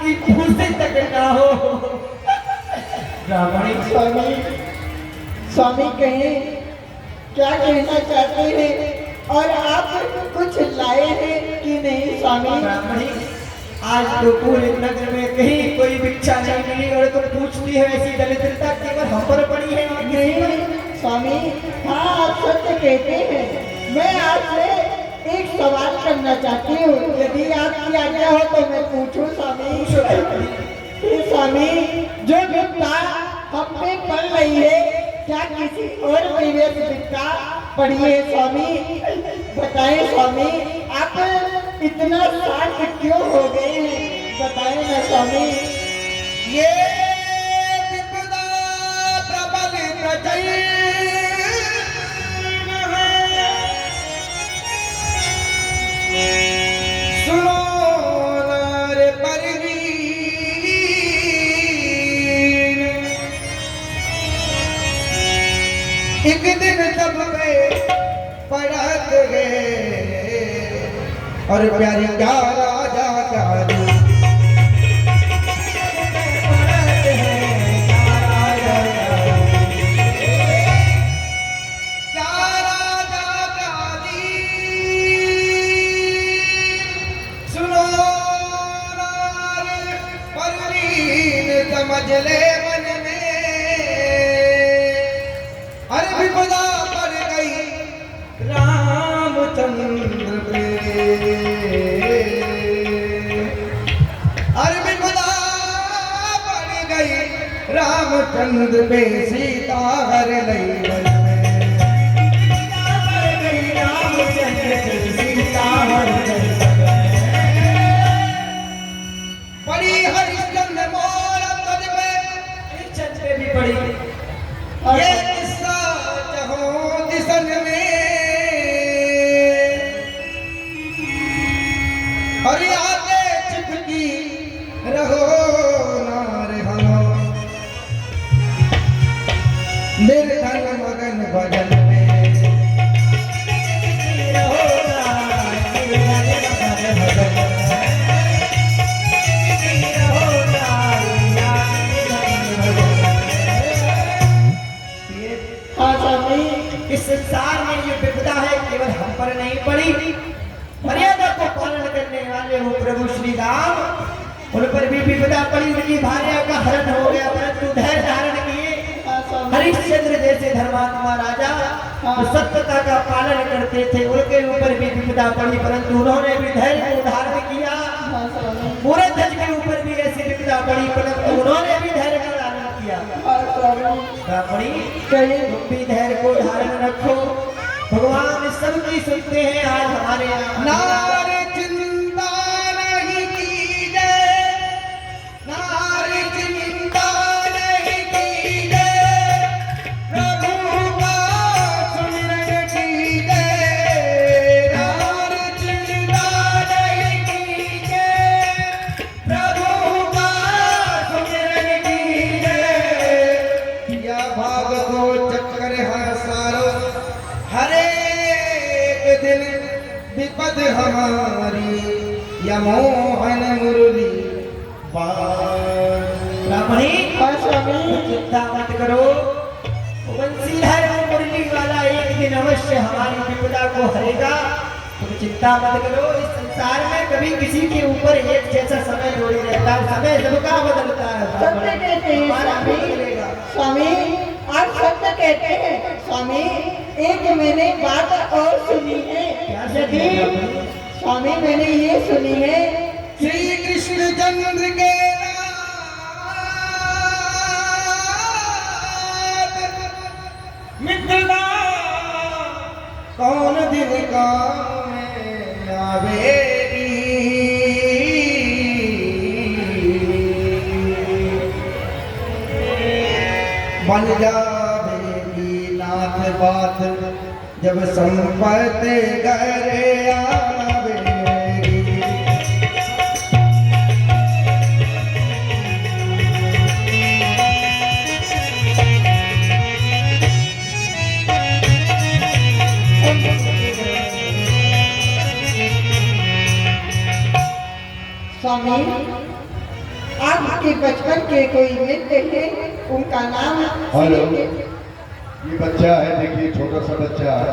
की फूसी तक ना हो। ब्राह्मणी स्वामी, स्वामी कहें क्या कहना चाहते हैं और आप कुछ लाए हैं कि नहीं स्वामी? ब्राह्मणी, आज तो पूरे नगर में कहीं कोई भिक्षा नहीं मिली और तुम पूछती है ऐसी दरिद्रता केवल हम पर पड़ी है और नहीं स्वामी, हाँ आप सत्य कहते हैं। मैं आपसे एक सवाल करना चाहती हूँ, यदि आपकी आज्ञा हो तो मैं पूछूं स्वामी? हे स्वामी, जो विपदा हम पे पड़ रही है क्या किसी और विवेक विपदा पड़ी है स्वामी? बताएं स्वामी, आप इतना शांत क्यों हो गए हैं? बताएं ना स्वामी। ये विपदा प्रबल प्रचंड है, सुनो नर परवीन, एक दिन सब पे पड़त है और प्यारी क्या राजा क्या समझ ले मन में, अरे विपदा पड़ गई रामचंद्र पे, अरे विपदा पड़ गई रामचंद्र पे, सीता हर लई मन में, विपदा पड़ गई रामचंद्र पे, सीता हर लई मन में, पड़ी हरिश्चंद्र मोर भी पड़ी। ये किस्सा जहां दिसन में, हरि आते चिपकी रहो नार हम, निर्धन मगन भजन में, रहो नार निर्धन मगन भजन में। इस संसार में ये विपदा है केवल हम पर नहीं पड़ी, मर्यादा को पालन करने वाले वो प्रभु श्री राम, उन पर भी विपदा पड़ी, उनकी भार्या का हरण हो गया परंतु धैर्य धारण किए। हरिश्चंद्र जैसे धर्मात्मा राजा जो सत्यता का पालन करते थे, उनके ऊपर भी विपदा पड़ी परंतु उन्होंने भी धैर्य को धारण किया। पूरे ध्वज के ऊपर भी ऐसी विपदा पड़ी परंतु उन्होंने भी धैर्य का धारण किया। ब्राह्मणी, तुम भी धैर्य को धारण रखो, भगवान सबकी सुनते हैं। आज हमारे नारे चिंता नहीं कीजिए, नारे चिंता नहीं कीजिए, प्रभु का सुमिरन कीजिए, नारे चिंता नहीं कीजिए, प्रभु का सुमिरन कीजिए, या भाग को चक्कर हर सारो, हर एक दिन विपद हमारी, या मोहन मुरली ब्राह्मणी, चिंता मत करो, बंसीधर मुरली वाला एक दिन अवश्य हमारी विपदा को हरेगा, तुम चिंता मत करो। इस संसार में कभी किसी के ऊपर एक जैसा समय थोड़ी रहता है, समय सबका बदलता है। सत्य कहते हैं स्वामी, आप सत्य कहते हैं स्वामी। एक मैंने बात और सुनी है, यदि स्वामी मैंने ये सुनी है, श्री कृष्ण चंद्र के मित्रता कौन दिन काम में आवेगी, बन जावेगी नाथ बात जब संपत्ति घर आवेगी। स्वामी आपके बचपन के कोई मित्र है, उनका नाम हेलो, ये बच्चा है, देखिए छोटा सा बच्चा है,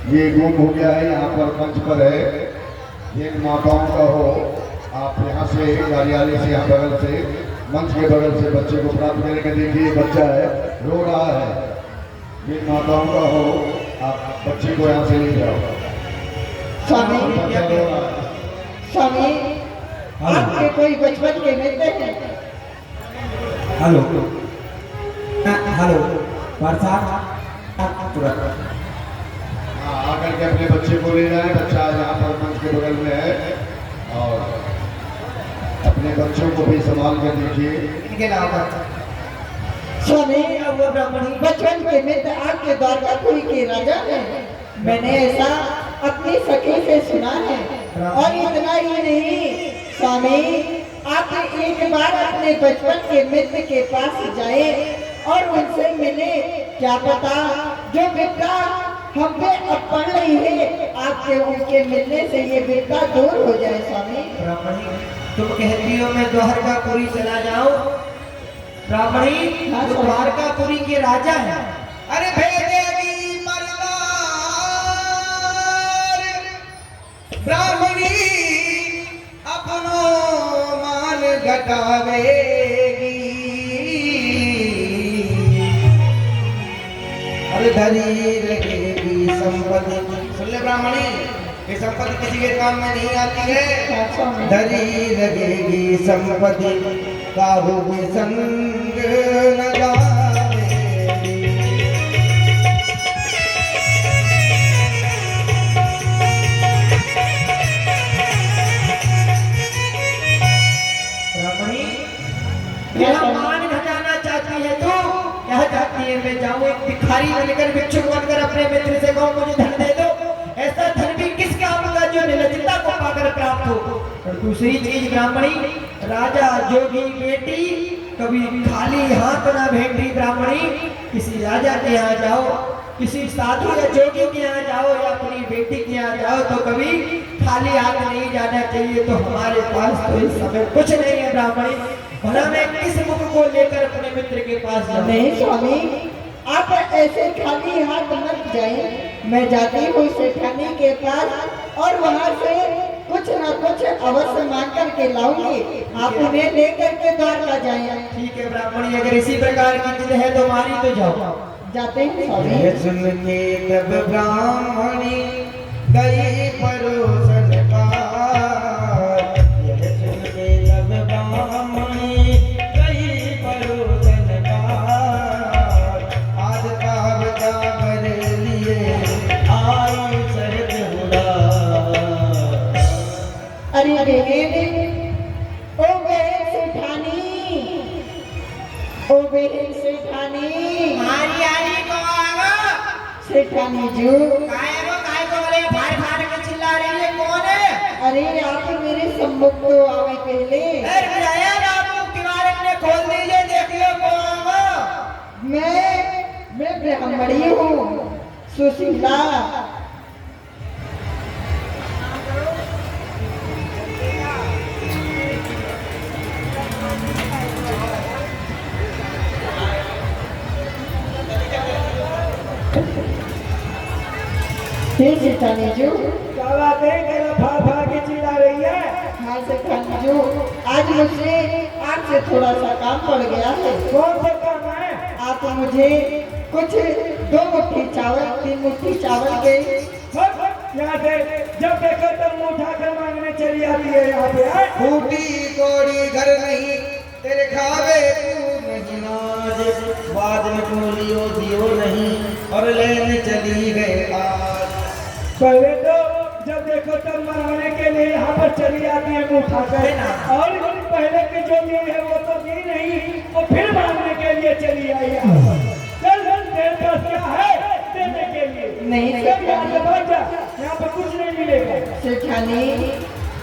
ये गुम हो गया है, यहाँ पर मंच पर है। ये माताओं का हो, आप यहाँ से कार्यालय से यहाँ बगल से मंच के बगल से बच्चे को प्राप्त करेंगे। देखिए ये बच्चा है, रो रहा है, ये माताओं का हो, आप बच्चे को यहाँ से ले जाओ। स्वामी बच्चा रो रहा है। स्वामी, आपके कोई बचपन के मित्र हैं? हेलो हेलो वर्षा तुरंत हाँ, आकर के अपने बच्चे को ले जाए। बच्चा यहाँ पर मंच के बगल में है, और अपने बच्चों को भी संभाल कर देखिए। इनके नाम स्वामी, वो ब्राह्मणी बचपन के मित्र आपके द्वारकापुरी के राजा हैं। मैंने ऐसा अपनी सखी से सुना है। और इतना ही नहीं स्वामी, आप एक बार अपने बचपन के मित्र के पास जाए और उनसे मिले। क्या पता जो विपदा हम पे अब पड़ रही है, आपके उनके मिलने से ये विपदा दूर हो जाए। स्वामी ब्राह्मणी, तुम कहती हो मैं द्वारकापुरी चला जाऊं? ब्राह्मणी, वो द्वारकापुरी के राजा है। अरे भेजेगी मरदार ब्राह्मणी, अपनो मान घटावेगी। अरे धरी रहेगी संपत्ति। सुन ले ब्राह्मणी, ये संपत्ति किसी के काम में नहीं आती है। धरी रहेगी संपत्ति, काहू के संग न जावेगी। ब्राह्मणी, यह मान घटाना चाहती है तू? यह चाहती है मैं जाऊं एक भिखारी बनकर, भिक्षुक बनकर अपने मित्र से कहूं मुझे धन दे दो? ऐसा धन भी किस काम का जो निर्लजता को पाकर प्राप्त हो? और दूसरी चीज ब्राह्मणी, राजा जोगी बेटी कभी खाली हाथ ना भेंटी। ब्राह्मणी, किसी राजा के यहाँ जाओ, किसी साधु या जोगी के यहाँ जाओ या अपनी बेटी के यहाँ जाओ तो कभी खाली हाथ नहीं जाना चाहिए। तो हमारे पास तो इस समय कुछ नहीं है ब्राह्मणी, भला मैं किस मुख को लेकर अपने मित्र के पास जाऊं? नहीं स्वामी, आप ऐसे खाली हाथ मत जाए। मैं जाती हूँ सेठानी के पास और वहाँ से कुछ न कुछ अवश्य मांग करके लाऊंगी। आप उन्हें लेकर के द्वारका जाएं। ठीक है ब्राह्मणी, अगर इसी प्रकार की जिद है तो मारी तो जाओ। जाते हैं स्वामी। यह सुन के तब ब्राह्मणी गई परोसन पार। यह सुन के तब ब्राह्मणी गई परोसन पार। आज का बचावर लिए आई शरद उड़ार। अरे रे ओ बहन सेठानी, ओ बहन सेठानी, मारी आई को आगा सेठानी जी। काय को बोले फाड़ फाड़ के चिल्ला रही है? कौन है? अरे आप मेरे सम्मुख तो आवे पहले। अरे भैया बाबू किनारे ने खोल दीजिए, देखिए कौन आगा। मैं ब्राह्मणी हूँ, सुशीला। सेठानी जी, क्या बात है? तेरा फाड़ फाड़ के चिल्ला रही है? हाँ सेठानी जी, आज मुझे आपसे थोड़ा सा काम पड़ गया है। कौन सा काम है? आप मुझे कुछ 2 मुट्ठी चावल, 3 मुट्ठी चावल के। यहाँ से जब देखो तब मुँह उठाकर मांगने चली आती है यहाँ पे। फूटी कोड़ी घर नहीं तेरे खावे तू नहीं नाज, बाद में बोलियो दियो नहीं और लेने चली गए आज। पहले तो जब देखो तब मांगने के लिए यहाँ पर चली आती है मुँह उठाकर, और पहले की जो दी है वो तो दी नहीं, वो फिर मांगने के लिए चली आई यहाँ पर। चल तेरे पास क्या है देने के लिए? नहीं सब यहाँ से भाग जा, यहाँ पर कुछ नहीं मिलेगा। सेठानी,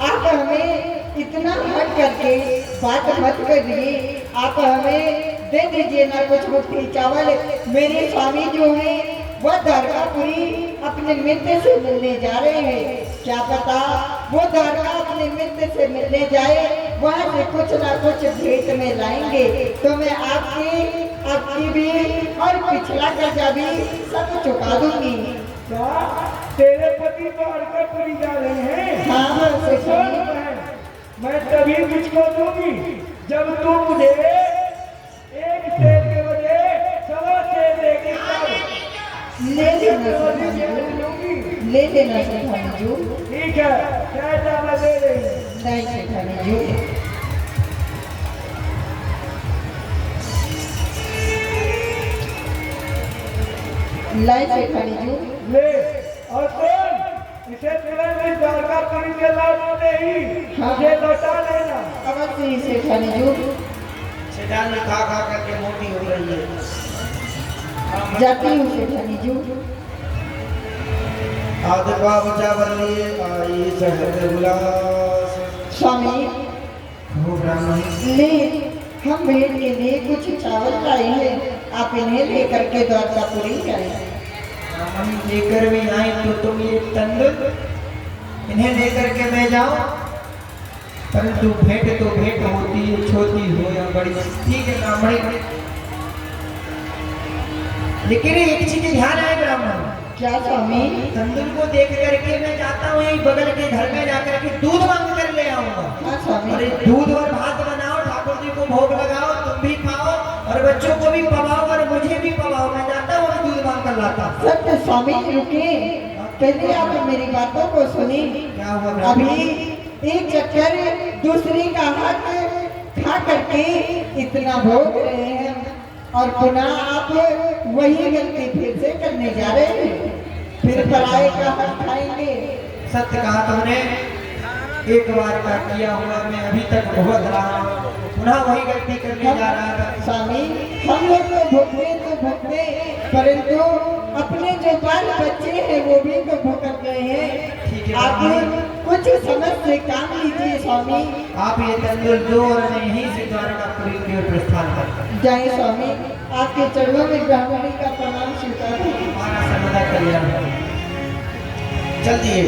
आप हमें इतना हट करके बात मत करिए। आप हमें दे दीजिए ना कुछ मुट्ठी चावल। मेरे स्वामी जो है वह द्वारकापुरी अपने मित्र से मिलने जा रहे हैं। क्या पता वो द्वारका अपने मित्र से मिलने जाए, वहाँ से कुछ ना कुछ भेंट में लाएंगे तो मैं आपकी भी और पिछला कर्जा भी सब चुका दूंगी। क्या तेरे पति तो अर्कपुरी जा रहे हैं? हाँ हाँ तो सेठ सुन जी। बहन, मैं तभी तुझको दूंगी जब तू मुझे एक शेर के बजाय 1.25 शेर देगी तब। ले लेना तेरे सेठानी बदले जी, दूंगी। ले लेना सेठानी जी। ठीक है, क्या मैं दे रही हूँ। नहीं सेठानी जी। लाई सेठानी जी। ले और सुन, इसे तुरंत इस द्वारकापुरी के लौटाने ही हाँ। मुझे लौटा लेना। अवश्य ही सेठानी जी। सेठानी खा खा करके मोटी हो रही है। जाती हूँ सेठानी जी। आदबा बचा बल्ली आई सहज उल्लास। स्वामी हो ब्राह्मण ले, हम भेंट के लिए कुछ चावल लाए हैं, आप इन्हें लेकर के द्वारकापुरी जाएं। ब्राह्मण लेकर भी आए तो तुम ये तंदुर इन्हें लेकर के मैं जाऊं, परंतु भेंट तो भेंट होती है, छोटी हो या बड़ी। ठीक है ब्राह्मण, लेकिन एक चीज ध्यान आए ब्राह्मण, क्या स्वामी? तंदुर को देख करके मैं जाता हूँ यही बगल के घर में जाकर के दूध मांग कर ले आऊंगा। हाँ स्वामी। और ये दूध और भात बनाओ, ठाकुर जी को भोग लगाओ, तुम भी खाओ और बच्चों को भी पवाओ और मुझे भी पवाओ। मैं जाता हूँ और दूध मांग कर लाता हूँ। सत्य स्वामी रुके, पहले आप मेरी बातों को सुनी। क्या हुआ ब्राह्मण? अभी एक चक्कर दूसरी का हक खा करके इतना भोग रहे हैं और पुनः आप वही गलती फिर से करने जा रहे हैं, फिर पराये का हक खाएंगे। सत्य कहा तुमने, एक बार का किया हुआ मैं अभी तक भुगत रहा हूँ, पुनः वही गलती करने जा रहा था। स्वामी हम लोग तो भुगते, परंतु अपने जो बाल बच्चे हैं वो भी तो भुगत गए हैं। ठीक है आप ब्राह्मण। कुछ समझ से काम लीजिए स्वामी। आप ये तंदुर दो और मैं यहीं से द्वारकापुरी की ओर प्रस्थान करता हूँ। जय स्वामी, आपके चरणों में ब्राह्मणी का प्रणाम स्वीकार है। हमारा सर्वदा कल्याण हो। चल दिए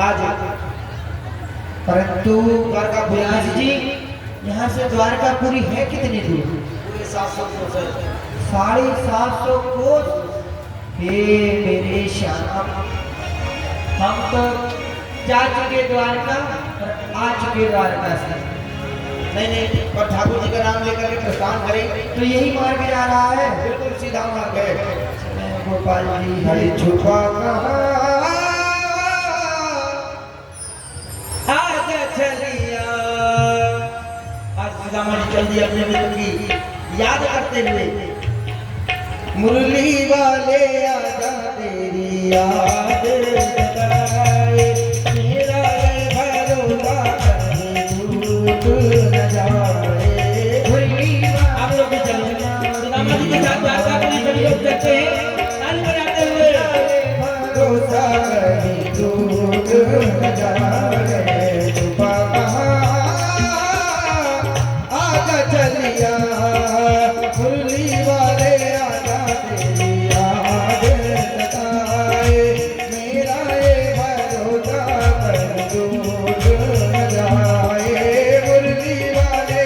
आज, परंतु द्वारकापुरी जी यहाँ से द्वारकापुरी है कितनी दूर? पूरे 700 कोस। 750 कोस। हे मेरे श्याम, हम तो जा चुके द्वारका और आ चुके द्वारका से। नहीं, पर ठाकुर जी का नाम लेकर के प्रस्थान करें तो यही मार्ग जा रहा है, बिल्कुल सीधा मार्ग है। गोपाल जी हरे छुपा कहाँ आज चलिया। आज सुदामा जी चल दिए अपने मित्र की याद करते हुए। मुरली वाले आजा तेरी याद जगाए, मेरा ये भरोसा कहीं टूट न जाए। मुरली आप लोग भी चलो, सुदामा जी के साथ द्वारकापुरी सभी लोग चलते हैं, ताली बजाते हुए। भरोसा कहीं टूट न जाए। छुपा कहाँ आजा चलिया, मुरली वाले आजा तेरी याद जगाए, मेरा ये भरोसा कहीं टूट न जाए। मुरली वाले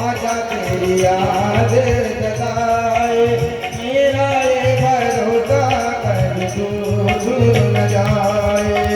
आजा तेरी याद जगाए, मेरा ये भरोसा कहीं टूट न जाए।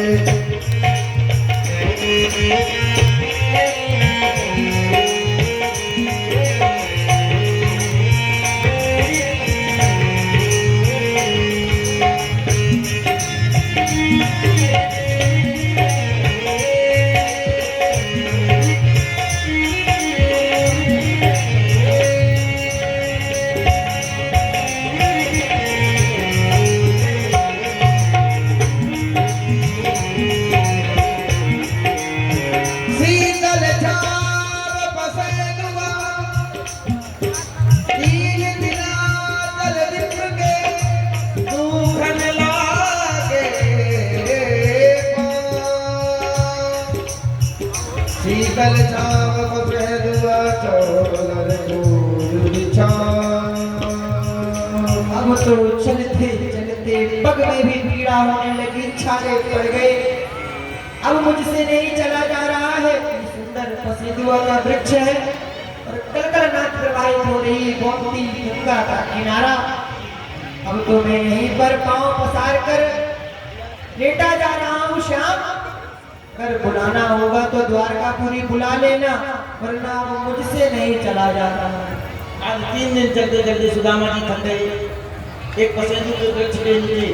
शीतल छाव पसंदुआ, तीन दिना तल दिख के दूखन लागे पाँव। शीतल छाव पसंदुआ चोलर दूर बिछाओ। अब तो चलते चलते पग में भी पीड़ा होने लगी, छाले पड़ गए। अब मुझसे नहीं चला जा रहा है। सुंदर पसीदुआ का वृक्ष है और कलकलनाथ प्रवाहित हो रही गोमती गंगा का किनारा। अब तो मैं यहीं पर पांव पसार कर लेटा जा रहा हूँ श्याम। अगर बुलाना होगा तो द्वारकापुरी बुला लेना, वरना वो मुझसे नहीं चला जाता। आज 3 दिन चलते चलते सुदामा जी थक गए। एक पसेंदू के वृक्ष के नीचे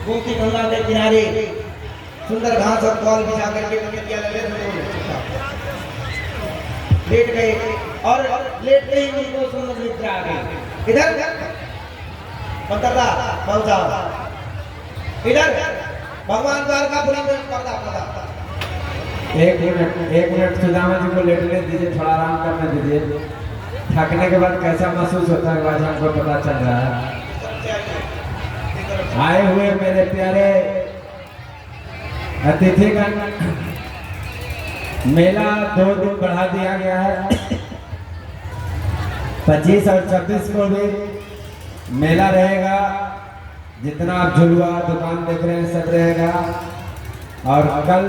गोमती गंगा के किनारे सुंदर घास और कौल बिछा करके कटिया लगे लेट गए और लेटते ही उनको सुंदर निद्रा आ गई। इधर पकड़ा पहुंचा, इधर भगवान द्वारकापुरी में पकड़ा। एक मिनट सुदामा जी को लेटने दीजिए, थोड़ा आराम करने दीजिए। थकने के बाद कैसा महसूस होता है आज हमको पता चल रहा है। आए हुए मेरे प्यारे अतिथिगण, मेला 2 दिन बढ़ा दिया गया है। 25 और 26 को भी मेला रहेगा। जितना आप झुलुआ दुकान देख रहे हैं सब रहेगा। और कल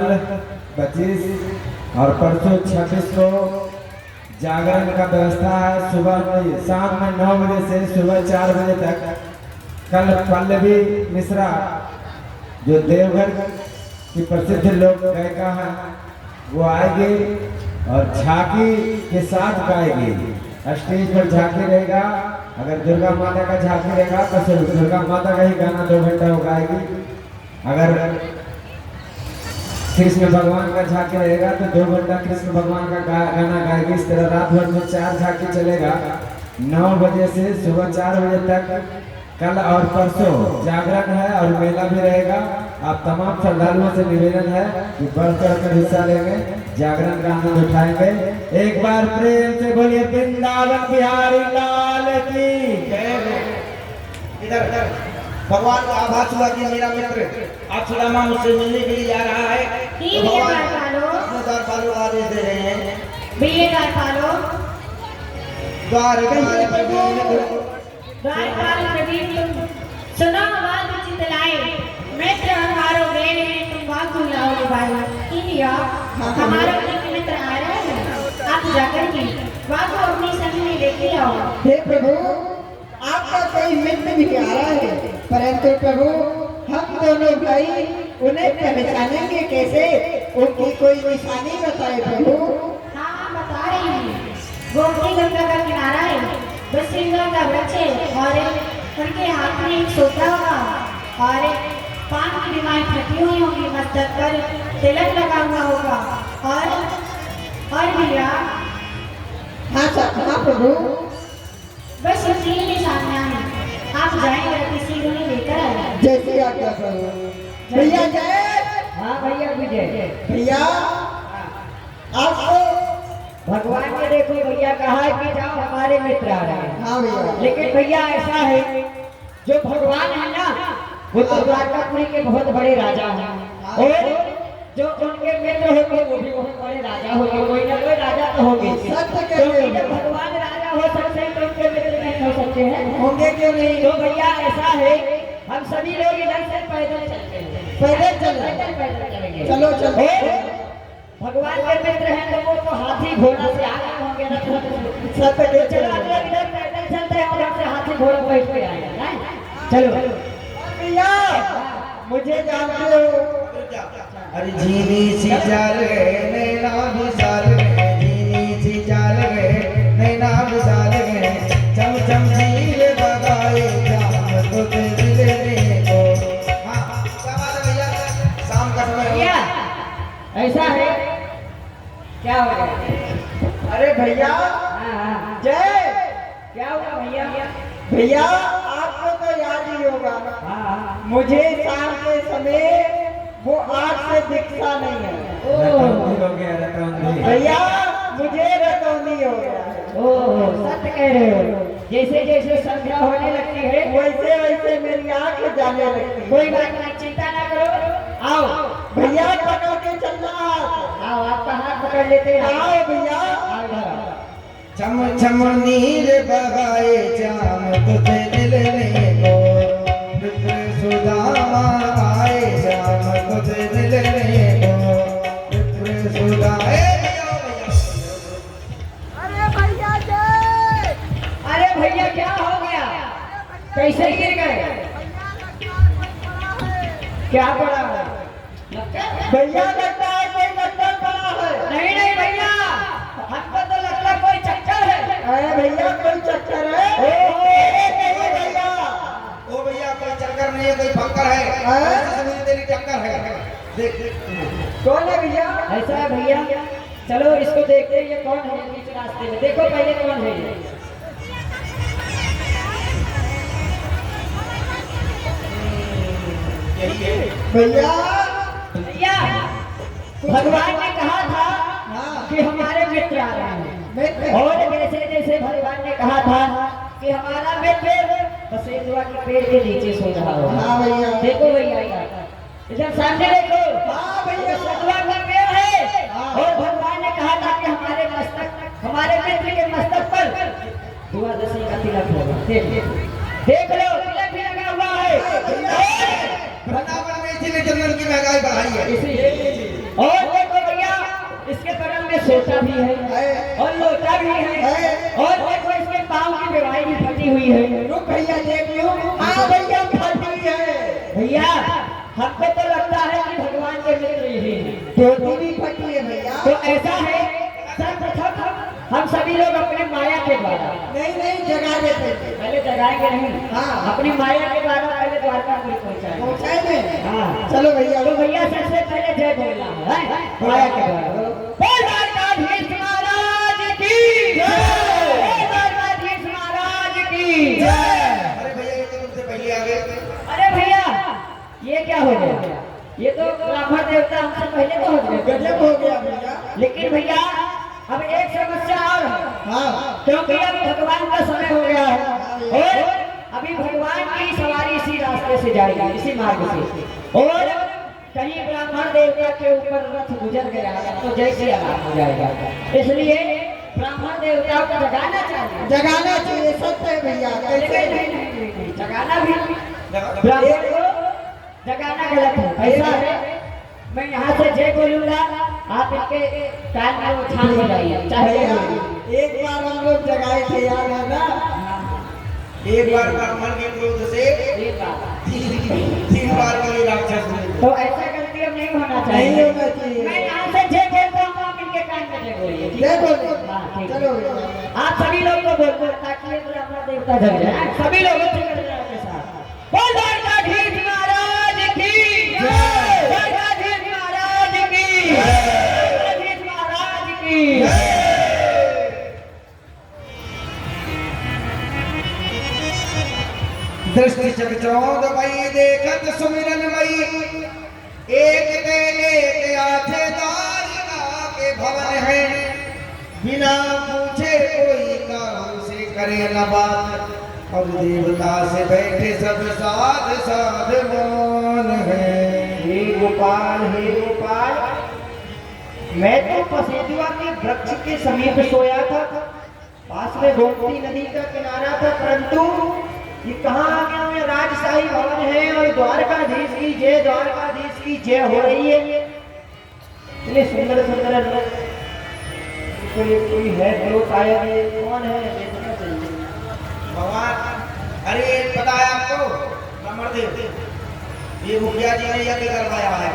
25 और परसों 26 को जागरण का व्यवस्था है। शाम में 9 बजे से सुबह 4 बजे तक। कल पल्लवी मिश्रा जो देवघर की प्रसिद्ध लोक गायिका है वो आएगी और झांकी के साथ गाएगी। स्टेज पर झांकी रहेगा। अगर दुर्गा माता का झांकी रहेगा तो सिर्फ दुर्गा माता का ही गाना 2 घंटा वो गाएगी। अगर कृष्ण भगवान का झांकी रहेगा तो 2 घंटा कृष्ण भगवान का गाना गाएगी। इस तरह रात भर में 4 झांकी चलेगा। 9 बजे से सुबह 4 बजे तक कल और परसों जागरण है और मेला भी रहेगा। आप तमाम श्रद्धालुओं से निवेदन है कि बढ़ चढ़ कर हिस्सा लेंगे, जागरण का आनंद उठाएंगे। एक बार प्रेम से बोलिए वृंदावन बिहारी लाल की जय। इधर भगवान को आभास हुआ कि मेरा मित्र आज सुदामा मुझसे मिलने के लिए जा रहा है। तो भगवान द्वारपालो आदेश दे रहे हैं। द्वारपाल प्रदीप तुम सुनो आवाज उचित लाए। मित्र हमारो गए हैं तुम वाकु लाओ भाई। इंडिया हमारा एक मित्र आ रहा है, आप जाकर के वाकु अपनी संग में लेके आओ। हे प्रभु, आपका कोई मित्र भी आ रहा है, परंतु प्रभु हम दोनों भाई उन्हें पहचानेंगे कैसे? उनकी कोई निशानी बताए प्रभु। हाँ बता रही हूँ। गोमती गंगा का किनारा है, बसिंगा का वृक्ष है और उनके हाथ में एक सोता होगा और 5 की बीमारी फटी हुई होगी। मस्तक पर तिलक लगा हुआ होगा और भैया हाँ सर, हाँ प्रभु। बस ये 3 निशानियाँ हैं। आप जाएंगे किसी को नहीं लेकर आए। जैसे आज्ञा प्रभु। भैया जय। हाँ भैया विजय। भैया आपको भगवान ने देखो भैया कहा है कि जाओ हमारे मित्र आ रहे हैं। हाँ भैया। लेकिन भैया ऐसा है जो भगवान है ना वो तो द्वारकापुरी के बहुत बड़े राजा हैं और जो उनके मित्र होंगे वो भी बहुत बड़े राजा होंगे। कोई ना कोई राजा तो होंगे। सत्य कह तो रहे हो। जब भगवान राजा हो सकते हैं तो उनके मित्र नहीं हो सकते हैं। होंगे क्यों नहीं? तो भैया ऐसा है हम सभी लोग इधर से पैदल चलते हैं। पैदल चले। पैदल चलेंगे। चलो चलो। और भगवान के मित्र हैं तो वो तो हाथी घोड़ा से आगे होंगे ना। सत्य तो कह चलो रहे हम हो। लोग इधर पैदल चलते हैं और हमसे हाथी घोड़ा बैठ के आएगा ना। चलो भैया मुझे जानते हो। अरे जीनी सी चाल गए नैना विशाल गए, जीनी सी चाल गए नैना विशाल गए, चम चम झील बगाए जाम तो दिलने को। हाँ क्या बात है भैया, शाम का समय हो भैया गया। ऐसा है क्या हो गया? अरे भैया हाँ जय। क्या हुआ भैया? भैया आपको तो याद ही होगा, हाँ मुझे शाम के समय वो आँख से दिखता नहीं है। रतौंधी हो गया, रतौंधी। भैया मुझे रतौंधी हो गया है। ओह सत्य कह रहे हो। जैसे जैसे संध्या होने लगती है वैसे वैसे मेरी आँख जाने लगती है। कोई बात नहीं, चिंता ना करो। आओ भैया पकड़ के चलना। आओ आपका हाथ पकड़ लेते हैं। आओ भैया। आओ इधर आओ। छम छम नीर बगाए जाम तुझे मिलने को, मित्र सुदामा आए जाम तुझे मिलने को, मित्र सुदामा। कैसे गिर गए? क्या पड़ा है? भैया लगता है कोई लट्टू पड़ा है। नहीं नहीं भैया, हमको तो लगता है कोई चक्कर है। अरे भैया कोई चक्कर है? नहीं भैया। ओ भैया कोई चक्कर नहीं है, कोई फक्कर है। हाँ? ऐसे समझ तेरी टक्कर है। देख देख कौन है भैया? ऐसा है भैया, चलो इसको देखते हैं ये कौन है बीच रास्ते में। देखो पहले कौन है ये। यही है भैया भैया, भगवान ने कहा था हाँ। कि हमारे मित्र आ रहे हैं, मित्र? और जैसे जैसे भगवान ने कहा था कि हमारा मित्र बसेरुआ के पेड़ के नीचे सो रहा हो। हाँ भैया। देखो भैया इधर सामने देखो। हाँ भैया। बसेरुआ का पेड़ है, हाँ। और भगवान ने कहा था कि हमारे मित्र के मस्तक पर द्वादशी का तिलक होगा। देख लो तिलक भी लगा हुआ है। वृंदावन में इसीलिए चंदन की महंगाई बढ़ाई है। इसीलिए और देखो भैया इसके बगल में सोटा भी है और लोटा भी है, और देखो इसके पाँव की बेवाई भी फटी हुई है। रुक भैया देख लो। हाँ भैया फटी है। भैया हमको तो लगता है कि भगवान के मित्र यही हैं। धोती भी फटी है भैया। तो ऐसा है सर्वप्रथम हम सभी लोग अपने माया के द्वारा नहीं जगा देते हैं। पहले जगाएंगे नहीं, हाँ। अपनी माया के द्वारा पहले द्वारकापुरी पहुंचाएंगे। पहुंचाएंगे? हाँ चलो भैया। तो भैया सबसे पहले जय बोलना है माया के द्वारा। बोल द्वारकाधीश महाराज की जय, बोल द्वारकाधीश महाराज की जय। अरे भैया ये तो तुमसे पहले आ गए। अरे भैया ये क्या हो गया? ये तो ब्राह्मण देवता हमसे पहले तो हो गए। गजब हो गया भैया। लेकिन भैया अब एक समस्या और है, हाँ। क्योंकि अब भगवान का समय हो गया है, और अभी भगवान की सवारी इसी रास्ते से जाएगी, इसी मार्ग से, और कहीं ब्राह्मण देवता के ऊपर रथ गुजर गया तो जैसे आराम हो जाएगा। इसलिए ब्राह्मण देवताओं को जगाना चाहिए। जगाना चाहिए, सत्य है भैया। लेकिन नहीं, जगाना भी ब्राह्मण को जगाना गलत है। ऐसा है मैं यहाँ से जय बोलूंगा, आप इनके कान में उछाल हो जाइए चाहे एक बार हम लोग जगाए थे याद है ना? एक बार ब्राह्मण के क्रोध से एक बार। तीन बार के लिए राक्षस हुए। तो ऐसा गलती अब नहीं होना नहीं चाहिए। होना चाहिए। मैं यहाँ से जय बोलता हूँ, आप इनके कान में जय बोलिए। ठीक है? जय बोलिए। हाँ, ठीक है। चलो भैया। आप सभी लोग को बोलते हैं ताकि ये ब्राह्मण देवता जग जाए। सभी लोगों से कर जाए के साथ। बोल द्वारकाधीश महाराज की जय, द्वारकाधीश महाराज की जय, द्वारकाधीश महाराज की जय। दृष्टि चकचौंध मई देखत सुमिरन मई, एक के एक आठे द्वारिका के भवन है। बिना पूछे कोई काम से करे न बात, और देवता से बैठे सब साध साध मौन है। हे गोपाल, मैं तो पसेजुआ के वृक्ष के समीप सोया था, पास में गोमती नदी का किनारा था, परंतु ये कहाँ आ गया? मैं राजशाही भवन है और द्वारकाधीश की जय, द्वारकाधीश की जय हो रही है। इतने सुंदर सुंदर लोग, कोई है तो शायद ये कौन है देखना चाहिए। भगवान अरे पता है आपको ब्रह्मदेव, ये मुखिया जी ने यज्ञ करवाया है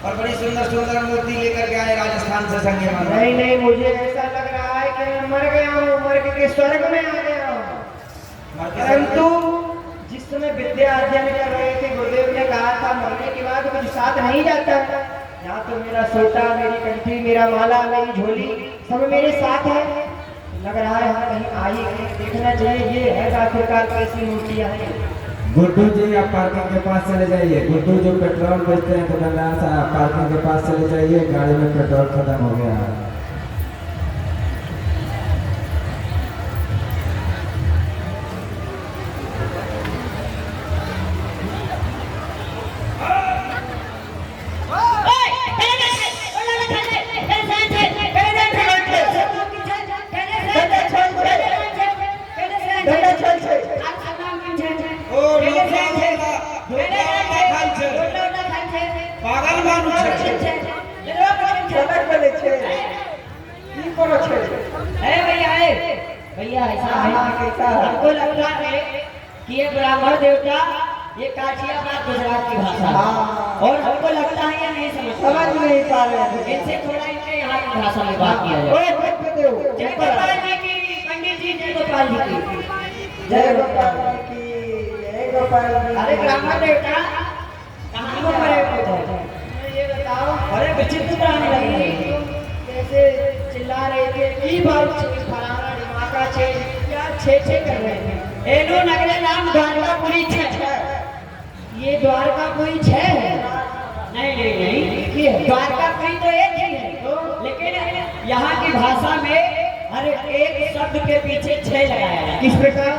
और बड़ी सुंदर सुंदर मूर्ति लेकर के आए राजस्थान से संगे में। नहीं मुझे ऐसा लग रहा है कि मैं मर गया हूँ, मर के स्वर्ग में आ गया हूँ। परंतु जिस समय विद्या अध्ययन कर रहे थे गुरुदेव ने कहा था मरने के बाद कुछ साथ नहीं जाता। यहाँ तो मेरा सोटा, मेरी कंठी, मेरा माला, मेरी झोली सब मेरे साथ है। लग रहा है हम कहीं आई, देखना चाहिए ये है आखिरकार कैसी मूर्तियाँ हैं। गुड्डू जी आप पार्किंग के पास चले जाइए। गुड्डू जो पेट्रोल बेचते हैं दुकानदार साहब, पार्किंग के पास चले जाइए, गाड़ी में पेट्रोल खत्म हो गया है। पागल मानुष है। भैया ऐसा है, हमको लगता है कि ये ब्राह्मण देवता ये काठियावाड़ गुजरात की भाषा है। हाँ। और हमको लगता है ये नहीं समझ नहीं पा रहे थे। इनसे थोड़ा इनके यहाँ की भाषा में बात किया जाए। ओए भक्त देव, जय गोपाल जी की, पंडित जी जय गोपाल जी की। जय गोपाल की, जय गोपाल की। अरे ब्राह्मण देवता कहाँ को पड़े हो? ये बताओ, अरे विचित्र प्राणी लग रही है। कैसे चिल्ला रहे थे की बात छे फलाना ढिमाका छे क्या छे छे कर रहे थे। एनो नगरे नाम द्वारकापुरी छे। ये द्वारकापुरी छे नहीं नहीं नहीं, ये द्वारकापुरी तो एक ही है, लेकिन यहाँ की भाषा में हर एक शब्द के पीछे छह लगाया है। किस प्रकार?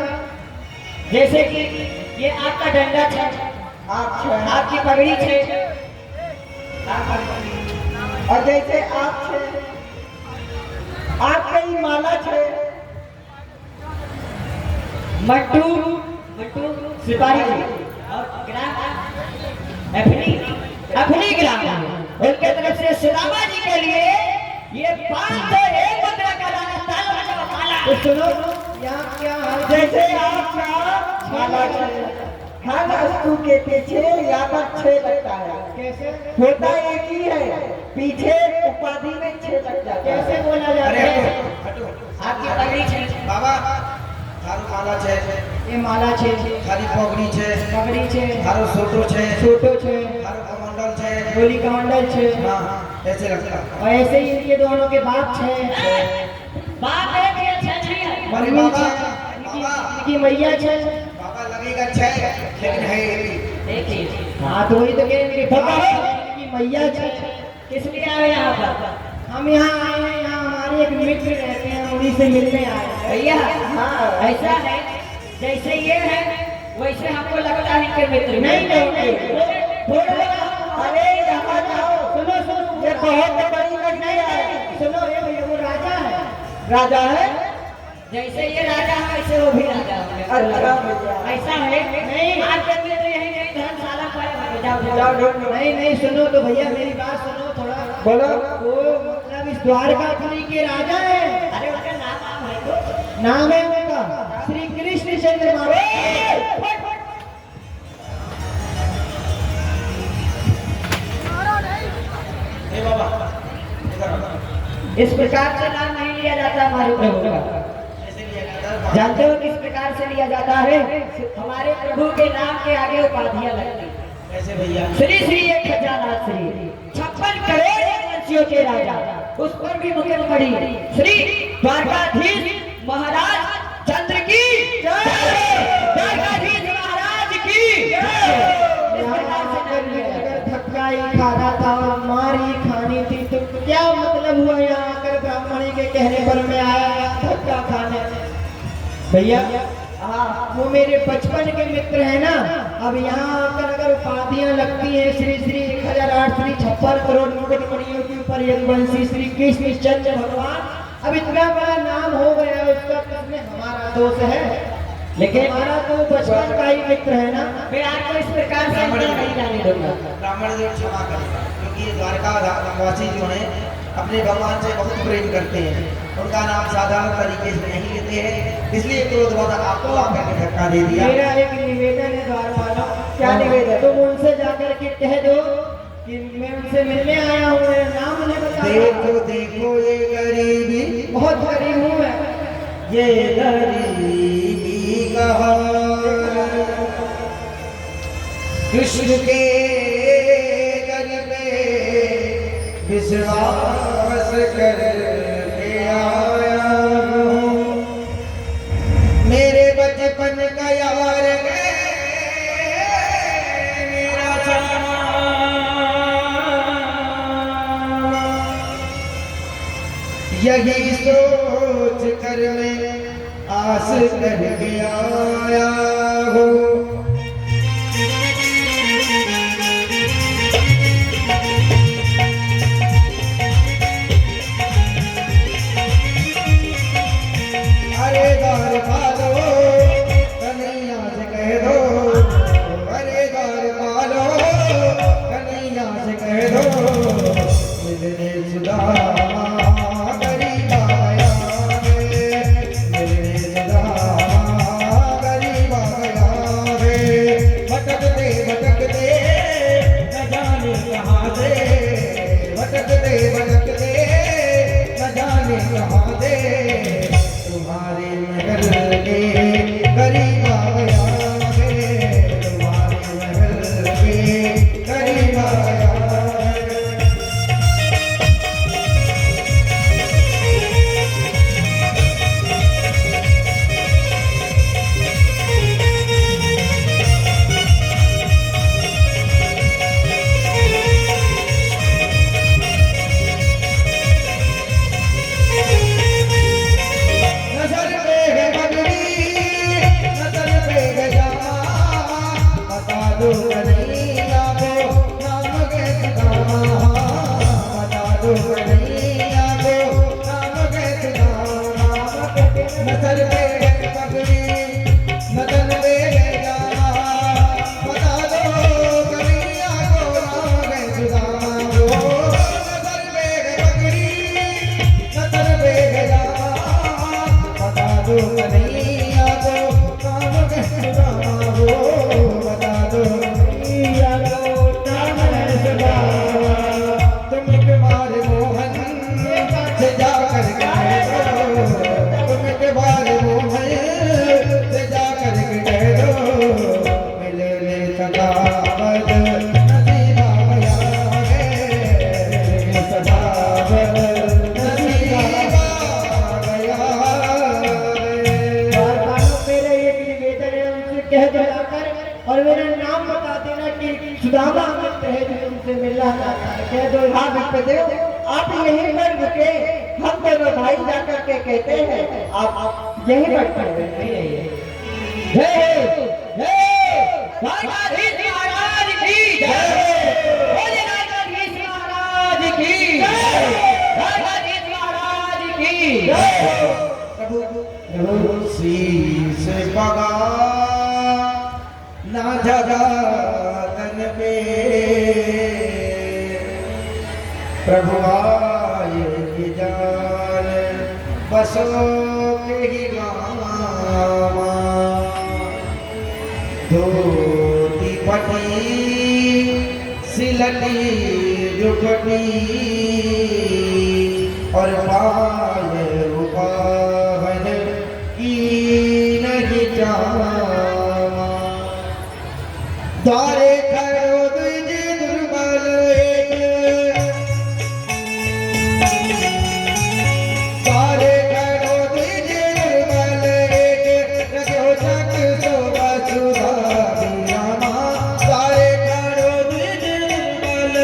जैसे कि ये आपका डंडा छे, आपकी पगड़ी छे, और जैसे आप छे, आपकी माला छे, मट्टू मट्टू सिपाही जी और ग्राम अपनी ग्राम उनके तरफ से सुदामा जी के लिए ये 501 मुद्रा का दाना ताल बजाओ माला। तो सुनो यहाँ क्या हाल जैसे आपका माला छे, हर वस्तु के पीछे यहाँ पर छे लगता है। कैसे होता एक ही है, पीछे उपाधि में छे लग जाता है। कैसे बोला जाता अरे है? हटो आपकी पगड़ी छे, बाबा थारू माला छे, ये माला छे थारी पगड़ी छे, पगड़ी छे थारो सोटो छे, छोटो छे थारो कमंडल छे। गोली कमंडल छे हाँ हाँ ऐसे लगता है। और ऐसे ही इनके दोनों के बाप छे बाप है कि अच्छा नहीं है? अरे मम्मी बाबा छे बाबा इनकी मैया छे। बाबा लगेगा छे लेकिन है ये भी। देखिए हाँ तो वही तो कह इनके बाप छे, इनकी मैया छे। किस लिए आए यहाँ पर? हम यहाँ आए हैं, यहाँ हमारे एक मित्र रहते हैं, उन्हीं से मिलने आए हैं। भैया हाँ ऐसा है, जैसे ये है वैसे हमको लगता है कि मित्र नहीं नहीं अरे यहाँ जाओ, सुनो सुनो ये बहुत बड़ी घटना है। सुनो ये भैया वो राजा है। राजा है? जैसे ये राजा है वैसे वो भी राजा है। अच्छा भैया। ऐसा है नहीं, आपके मित्र यही नहीं धर्मशाला पर जाओ जाओ ढूंढो। नहीं नहीं सुनो तो भैया मेरी बात सुनो थोड़ा। बोलो। वो मतलब इस द्वारकापुरी के राजा है। अरे उनका नाम है तो नाम है उनका श्री कृष्ण चंद्र महाराज। ए बाबा इधर आओ। इस प्रकार से नाम नहीं लिया जाता हमारे प्रभु का। ऐसे लिया जाता है। जानते हो किस प्रकार से लिया जाता है? हमारे प्रभु के नाम के आगे उपाधियां लगती हैं। ऐसे भैया श्री श्री एक खजानाथ श्री 56 करोड़ वंशियों के राजा, उस पर भी मुकुट पड़ी श्री द्वारकाधीश महाराज चंद्र की जय, द्वारकाधीश महाराज की जय। इस प्रकार से नाम लिया जाता है। अगर धक्का ही खाना था और मार ही खानी थी तो क्या मतलब हुआ यहाँ आकर ब्राह्मणी के कहने पर मैं आया धक्का खाने। भैया हाँ वो मेरे बचपन के मित्र हैं ना। अब यहाँ आकर अगर उपाधियाँ लगती हैं श्री श्री 1008 श्री 56 करोड़ मुकुटमणियों के ऊपर एक वंशी श्री कृष्ण चंद्र भगवान, अब इतना बड़ा नाम हो गया उसका किसमें हमारा दोष है? लेकिन हमारा तो बचपन का ही मित्र है ना। मैं आपको इस प्रकार से अंदर नहीं जाने दूंगा। ब्राह्मण देव क्षमा करें क्योंकि ये द्वारका वासी जो हैं अपने भगवान से बहुत प्रेम करते हैं, उनका नाम साधारण तरीके से नहीं लेते हैं, इसलिए क्रोधवश आपको आकर के धक्का दे दिया। मेरा एक निवेदन है द्वारपालों। क्या निवेदन? तुम उनसे जाकर के कह दो कि मैं उनसे मिलने आया हूँ, मेरा नाम उन्हें बता दो। देखो देखो ये गरीबी, बहुत गरीब हूँ मैं। ये गरीबी कहा कृष्ण के गरीबे विश्वास करके आया हूँ। मेरे बचपन का यार है मेरा चलना, यही सोच कर मैं आस करके आया हूँ। अरे द्वार पालो कन्हैया से कह दो, अरे द्वार पालो कन्हैया से कह दो, मिलने सुदामा गरीब आया है, मिलने सुदामा गरीब आया यहाँ दे तुम्हारे महल के करीब आ गया है तुम्हारे महल के करीब आ गया है नजर पे है पगड़ी नजर पे है जामा बता दो कन्हैया को नाम के ठिकाना बता दो कन्हैया को नाम के ठिकाना नजर पे है पगड़ी नजर पे है जामा बता दो कन्हैया को नाम के ठिकाना नजर पे है पगड़ी नजर पे है जामा बता दो कन्हैया को नाम के ठिकाना बता दो कन्हैया को नाम के ठिकाना तुम के मारे मोहन से जा कर कह दो तुम के मारे मोहन से जा कर कह दो मिले ले सदाबद नसीब आ गया है मिले सदाबद नसीब आ गया मेरे एक निवेदन है उनसे कह दिलाकर और मेरा नाम बता देना कि सुदामा मित्र है जो उनसे मिलना चाहता है कह दो हाँ विप्रदेव आप यहीं पर रुके हम दोनों भाई जाकर के कहते हैं आप यहीं पर खड़े रहिए जय जय द्वारकाधीश महाराज की जय बोले द्वारकाधीश महाराज की जय द्वारकाधीश महाराज की जय प्रभु शीश पगा ना जगा तन पे प्रभु आए की जान बसो के ही गामा धोती फटी सिलटी दुपटी और पाए उपाहन की नहीं जामा द्वारे खड़ो तुझे दुर्बल द्वारे खड़ो तुझे दुर्बल रखो जग शोभा सुधा रामा द्वारे खड़ो तुझे दुर्बल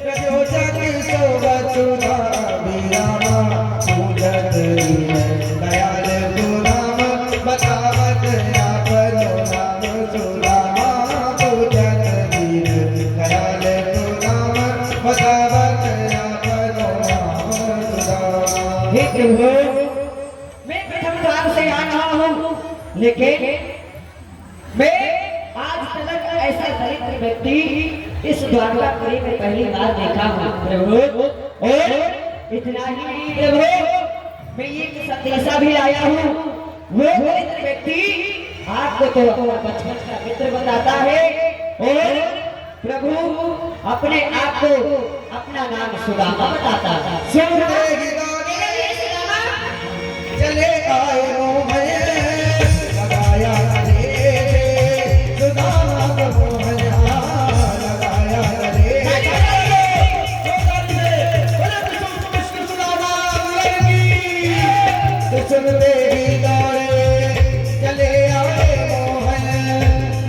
रखो जग शोभा सुधा रामा पूजत दयाल गुलाम बतावत आपनो नाम सुदामा पूजत दीन दयाल गुलाम बतावत आपनो नाम सुदामा हे प्रभु मैं प्रथम द्वार से आ रहा हूँ लेकिन मैं आज तक ऐसा दरिद्र व्यक्ति इस द्वारकापुरी में पहली बार देखा हूँ प्रभु और इतना ही नहीं प्रभु मैं एक संदेशा भी लाया हूँ वो दरिद्र व्यक्ति आपको तो अपना बचपन का मित्र बताता है और प्रभु अपने आप को अपना नाम सुदामा बताता है सुनते ही गाने चले आए मोहन लगाया गले सुदामा को मोहन लगाया गले सुनते ही गाने चले आए मोहन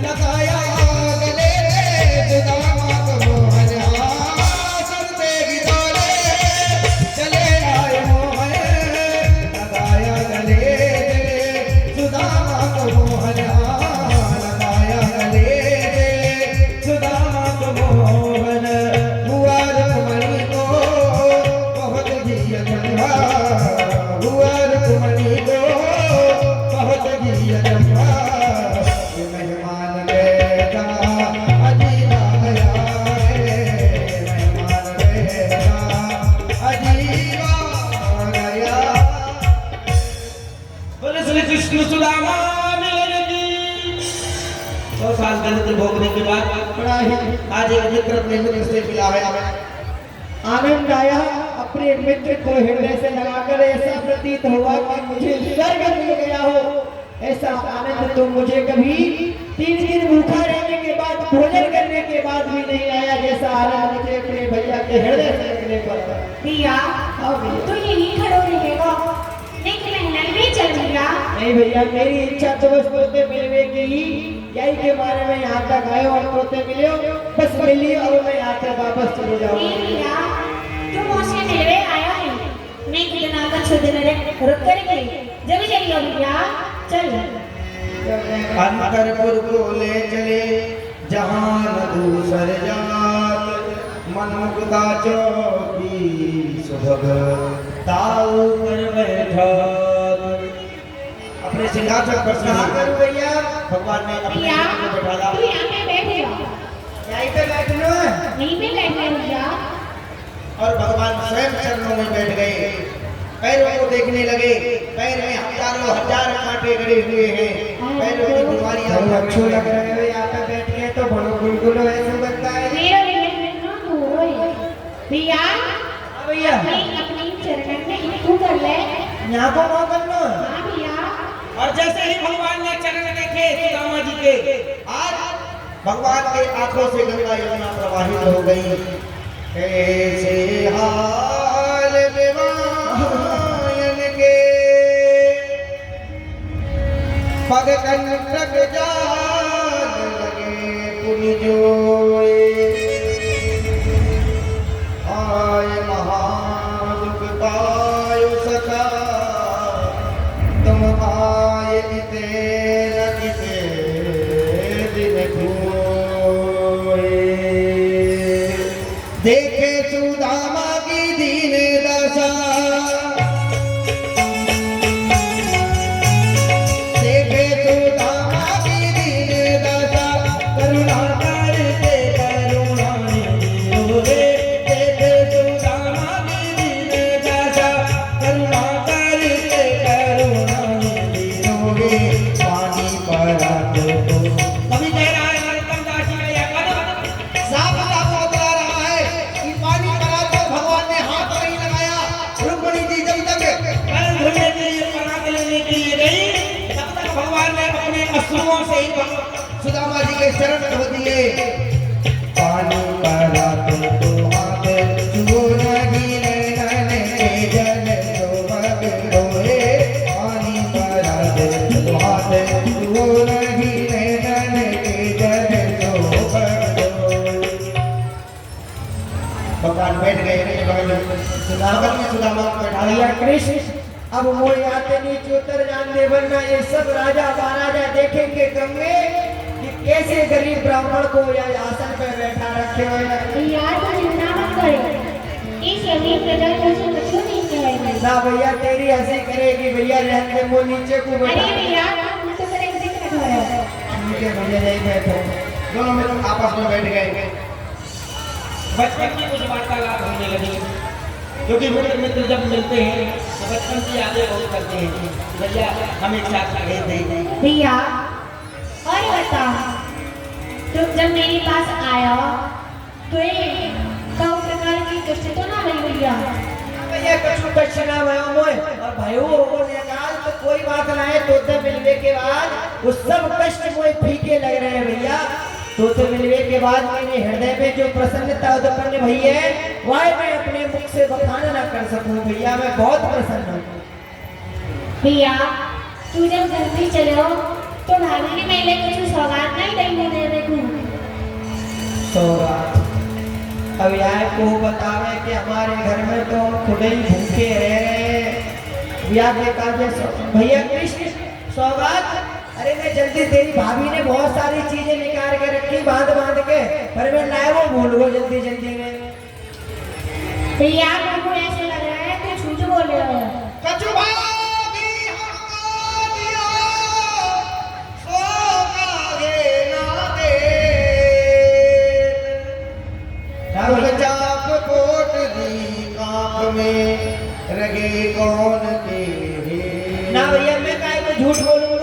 लगाया गले सुदामा को मोहन सुनते ही गाने चले आए मोहन लगाया गले सुदामा को मोहन लगाया गले सुदामा को मोहन हुआ रुक्मणी को बहुत जिया चंद्रा हुआ रुक्मणी को बहुत जिया चंद्रा ये मेहमान बेटा अजीब आ गया है मेहमान बेटा अजीब आ गया बोले श्री कृष्ण सुदामा मिलन की 100 साल दरिद्र भोगने के बाद बड़ा ही आज एक मित्र अपने मित्र से मिला है आनंद आया अब अपने मित्र को हृदय से लगाकर ऐसा प्रतीत हुआ कि मुझे स्वर्ग मिल गया हो। ऐसा आनंद तो मुझे कभी 3 दिन भूखा रहने के बाद, भोजन करने के बाद भी नहीं आया, जैसा आनंद मुझे अपने भैया के हृदय से लगने पर। भैया तो यही खड़ो रहेगा, लेकिन मैं नहीं चल भैया। नहीं भैया, मेरी इच्छा तो बस तोते मिलने की ही, यही के बारे में यहाँ तक आए और तोते मिले, बस मिली और मैं यहाँ से वापस चले जाऊँगा। भैया तुम मुझसे मिलने आया है, मैं कितना का छुद रुक करके जब चलिए भैया चल। अंतरपुर को ले चले जहां न दूसर जात, मन मुक्ता चौकी सुभग ताऊ कर बैठा। अपने सिंहासन पर कहाँ करूँ भैया? भगवान ने अपने भैया को बैठाला। तू यहाँ पे बैठ जा, यहीं पे बैठना है? यहीं पे बैठना भैया। और भगवान स्वयं चरणों में बैठ गए, पैरों को देखने लगे। पैर में हजारों हजार कांटे गड़े हुए हैं, पैरों की बीमारियां बहुत अच्छे लग रहे हो यहाँ पे बैठ के, तो बड़ो गुलगुलो ऐसे बनता है। मेरा भैया हाँ भैया, अपनी चरणन में तू कर ले। यहाँ को कौन करना है? हाँ भैया। और जैसे ही भगवान ने चरण देखे सुदामा जी के, आज भगवान के आंखों से गंगा यमुना प्रवाहित हो गई। कैसे हाल विवायन के पग कंटक जान लगे पुनि जोए। आय महादुख पायो सखा, तुम आए इते न किते दिन खोए। देखे सुदामा की दीन दशा, देखे सुदामा की दीन दशा, करुणा करके करुणा निधि रे। देखे सुदामा की दीन दशा, करुणा करके करुणा निधि रे। पानी परात को कभी कह रहा है नरोत्तम दास जी का यह पद साफ साफ बतला रहा है कि पानी परात को भगवान ने हाथ नहीं लगाया। रुक्मिणी जी जब तक पैर धोने के लिए परात लेने के लिए गई, तब तक भगवान ने अपने अश्रुओं से ही सुदामा जी के चरण धो दिए। पानी परात को हाथ छुओ नहीं नैनन के जल शोभग रोए। पानी परात को हाथ छुओ नहीं नैनन के जल शोभग रोए। भगवान बैठ गए बगल में सुदामा को बैठा भैया दिया। कृष्ण, अब मोह आते नीचे उतर जान दे, वरना ये सब राजा महाराजा देखेंगे कहेंगे कि कैसे गरीब ब्राह्मण को या आसन पे बैठा रखे हुए हैं। भैया तो चिंता मत करो, इस यही प्रजा को से कुछ नहीं कहेगा। ना भैया, तेरी हंसी करेगी भैया, रहने दे, वो नीचे को अरे बैठा। भैया तुम तो मेरे जिक्र करो। ठीक है भैया, नहीं बैठो। दोनों मित्र आपस में बैठ गए। बचपन की कुछ वार्तालाप होने लगी, क्योंकि मित्र मित्र जब मिलते हैं तो बचपन की यादें बहुत करते हैं। भैया हम एक साथ गए थे। भैया और बता, तुम जब मेरे पास आया तो ये कौ प्रकार की कष्ट तो ना भई भैया? भैया कछु कष्ट ना भयो मोय, और भयो हो ने काल तो कोई बात ना है। तोते मिलने के बाद वो सब कष्ट मोय फीके लग रहे हैं भैया। तोते मिलने के बाद मेरे हृदय में जो प्रसन्नता उत्पन्न भई है, वह मैं अपने मुख से बखान ना कर सकूं भैया। मैं बहुत प्रसन्न हूँ भैया। तू जब जल्दी चलो तो भाभी ने मेरे कुछ सौगात नहीं देने दे देखूं। सौगात अब यह को बतावे कि हमारे घर में तो हम खुद ही भूखे रह रहे हैं। ब्याह के काजे भैया कृष्ण सौगात, अरे मैं जल्दी, तेरी भाभी ने बहुत सारी चीजें निकाल के रखी बांध बांध के, पर मैं लाए वो भूल गो जल्दी जल्दी में। भैया बिल्कुल ऐसे लग रहा है कि झूठ बोल रहे हो। कछु भागी हमको दिया, सो कागे ना दे। रुक चाप कोट दी कांप में रगे कौन तेरे। ना भैया, मैं काहे को झूठ बोलूं?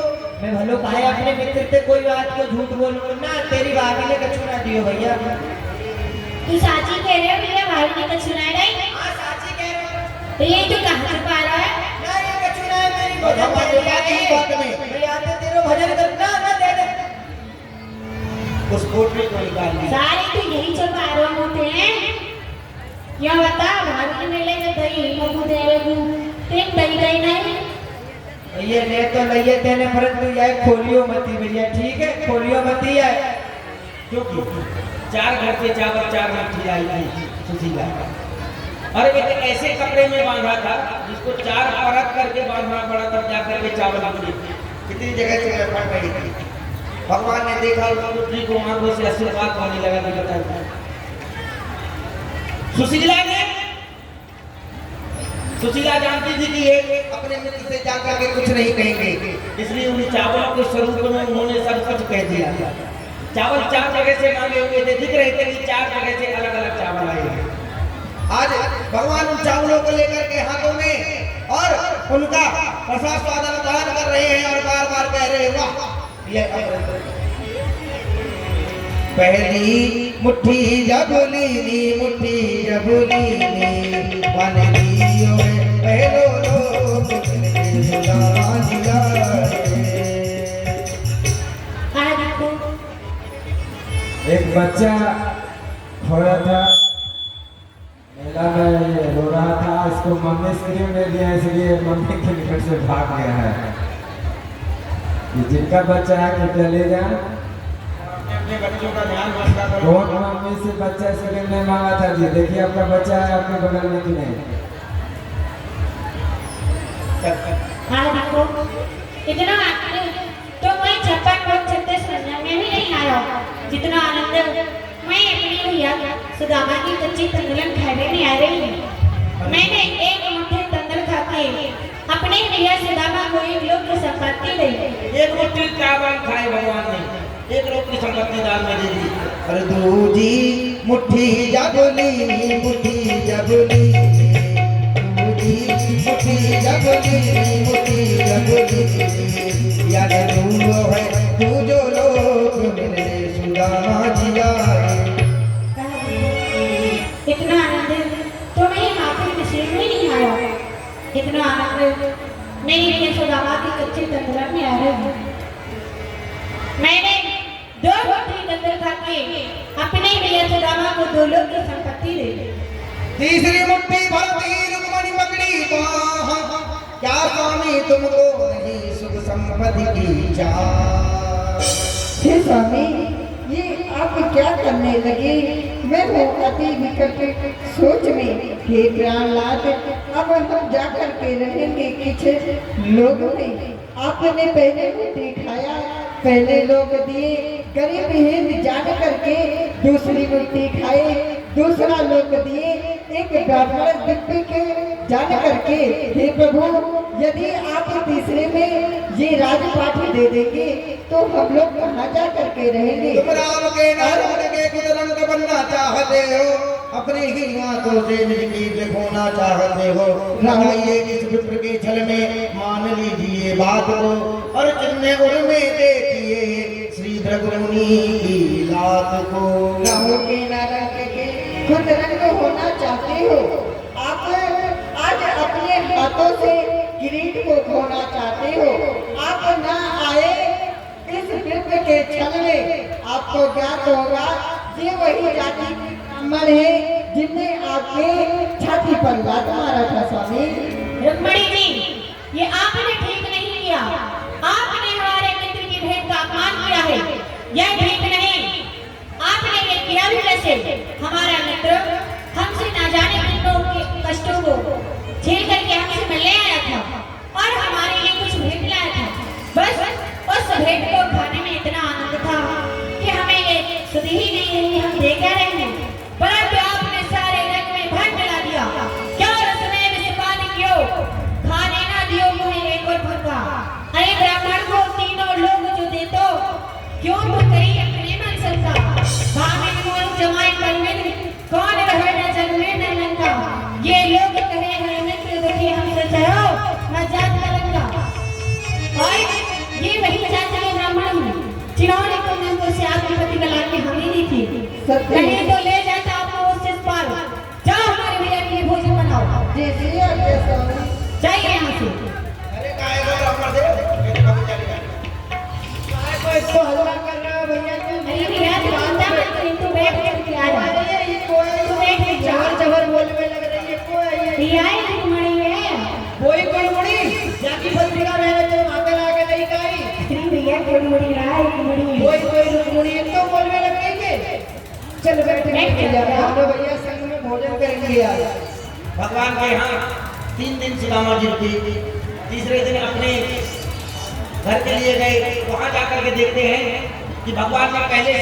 मैं भलो काहे अपने मित्र से कोई बात को झूठ बोलूं ना। तेरी भाभी ने कछु ना दियो भैया। तू साची कह रहे हो भैया, भाभी ने कुछ सुनाया नहीं? हाँ साची कह रहे हो तो ये जो कहाँ छुपा रहा है? ना ये कछु ना है मेरी भजन भगवान कर की बात ही बात में। मैं आते तेरे भजन करना ना दे दे उस पोटली को निकाल ली। सारे तो यही छुपा रहे होते हैं। क्या बता भारत मेले में दही मगु देवेगु तीन दही गई नहीं। ये ले तो लइए देने परंतु यह खोलियो मती भैया, ठीक है खोलियो मती है। क्योंकि 4 घर के चावल 4 मट्ठी आई थी सुशीला, और एक ऐसे कपड़े में बांधा था जिसको 4 परत करके बांधना पड़ा, तब जाकर के चावल बने। कितनी जगह से फट रही थी। भगवान ने देखा उस पुत्री को, आंखों से आशीर्वाद होने लगा। कि बताया सुशीला जानती थी कि ये अपने मित्र से जाकर के कुछ नहीं कहेंगे, इसलिए उन्हें चावलों के स्वरूप में उन्होंने सब कुछ कह दिया। चावल 4 जगह से मांगे हुए थे, दिख रहे थे कि 4 जगह से अलग अलग चावल आए हैं। आज भगवान उन चावलों को लेकर के हाथों में और उनका प्रसाद स्वादन दान कर रहे हैं और बार बार कह रहे हैं, वाह ये पहली मुट्ठी जब लीनी मुट्ठी जब लीनी बन लियो है पहलो लोग एक बच्चा खोया था मेला में, रो रहा था। इसको मम्मी स्क्रीन में दिया, इसलिए मम्मी के निकट से भाग गया है। ये जिनका बच्चा है कृपया ले जाए। अपने बच्चों का ध्यान रखना करो। कौन मम्मी से बच्चा स्क्रीन में मांगा था जी? देखिए आपका बच्चा है आपके बगल में कि नहीं? हाँ देखो इतना तो मैं 56 में भी नहीं आया जितना आनंद मैं अपनी भैया सुदामा की कच्ची तंदुलन खाने में आ रही हूँ। मैंने एक मुट्ठी तंदुल खा के अपने भैया सुदामा को 1 लोक की संपत्ति दी। एक मुट्ठी चावल खाए भगवान ने, 1 लोक की संपत्ति दान में दे दी। और दूजी मुट्ठी जबली मुट्ठी जबली दूजी मुट्ठी जबली मुट्ठी जबली याद दूरो है तू जो लोग मिले सुदामा जिया। इतना आनंद तो मैं माफी नसीब में नहीं आया। इतना आनंद मेरी भैया सुदामा की कच्ची तंदुलन में आ रही हूँ। मैंने 2 मुट्ठी तंदुल खा के अपने भैया सुदामा को 2 लोक की संपत्ति दे दी। तीसरी मुट्ठी भरती रुक्मणी पकड़ी बाह, क्या स्वामी तुमको नहीं सुख संपत्ति की चाह। हे स्वामी, ये आप क्या करने लगे? मैं हूँ अति विकट सोच में। हे प्राणनाथ, अब हम जाकर के रहेंगे किछ लोग में। आपने पहले मुट्ठी खाया, पहले लोग दिए, गरीब हिंद जान करके दूसरी मुट्ठी खाए, दूसरा लोग दिए, एक ब्राह्मण दिव्य के जान करके। हे प्रभु, यदि आप तीसरे में ये राजपाठी दे देंगे तो हम लोग कहाँ जा करके रहेंगे? तुम राम के नाम के कुदरंग बनना चाहते हो, अपने ही हाथों से जिंदगी खोना चाहते हो। लगाइए इस विप्र के छल में, मान लीजिए बात को और चिन्ह उनमें देखिए श्री भृगुमुनि की लात को। राम के नारंग के खुद रंग होना चाहते हो आप, आज अपने हाथों से किरीट को खोना चाहते हो। आप ना आए इस विप्र के छल में, आपको ज्ञात होगा ये वही जाति ब्राह्मण है जिनने आपके छाती पर लात मारा था। स्वामी रुक्मणी जी, ये आपने ठीक नहीं किया। आपने हमारे मित्र की भेंट का अपमान किया है, यह ठीक नहीं। आपने ये किया भी कैसे? हमारा मित्र हमसे ना जाने कितनों के कष्टों को झेल करके हमसे मिलने आया था और हमारे लिए कुछ भेंट लाया था। बस उस भेंट को खाने में इतना आनंद था कि हमें ये सुध ही नहीं रही, हम देख रहे हैं। परंतु आपने सारे रंग में भर मिला दिया। क्या उसमें विषपान क्यों? खाने ना दियो मुझे एक और भरका। अरे ब्राह्मण को 3 लोग जो दे तो क्यों तो करी अपने मन संका। भावे मोल जमाई करने कौन रहे न जन्मे न लंका। ये लोग कहे हैं मित्र दुखी हमसे चाहो न जात कलंका। और ये वही जाति के ब्राह्मण हैं जिन्होंने तुमने से आपकी पति का लाके हमें दी थी। सत्य कहीं तो ले जाता आपको उससे पार। जाओ हमारे भैया के लिए भोजन बनाओ। जैसे आज्ञा स्वामी। चाहिए यहाँ से। अरे काय को ब्राह्मण दे ये कब चलेगा को इसको हल्ला कर रहा है भैया तू। अरे भैया तू चिंता मत कर, तू बैठ के आ जा। ये कोई तू बैठ के जा। जबर जबर बोलने लग रही है कोई ये आई कुमड़ी है। कोई कुड़मुड़ी जाकी पत्रिका मैंने तो माता लाके नहीं खाई। अरे भैया कुमड़ी रहा है कुमड़ी। कोई कुड़मुड़ी तो बोलने लग गई के चल बैठ के जा हम लोग भैया संग में भोजन करेंगे यार। भगवान के यहाँ 3 दिन सुदामा जी रुकी। तीसरे दिन अपने घर के लिए गए। वहां जाकर के देखते हैं कि भगवान ने पहले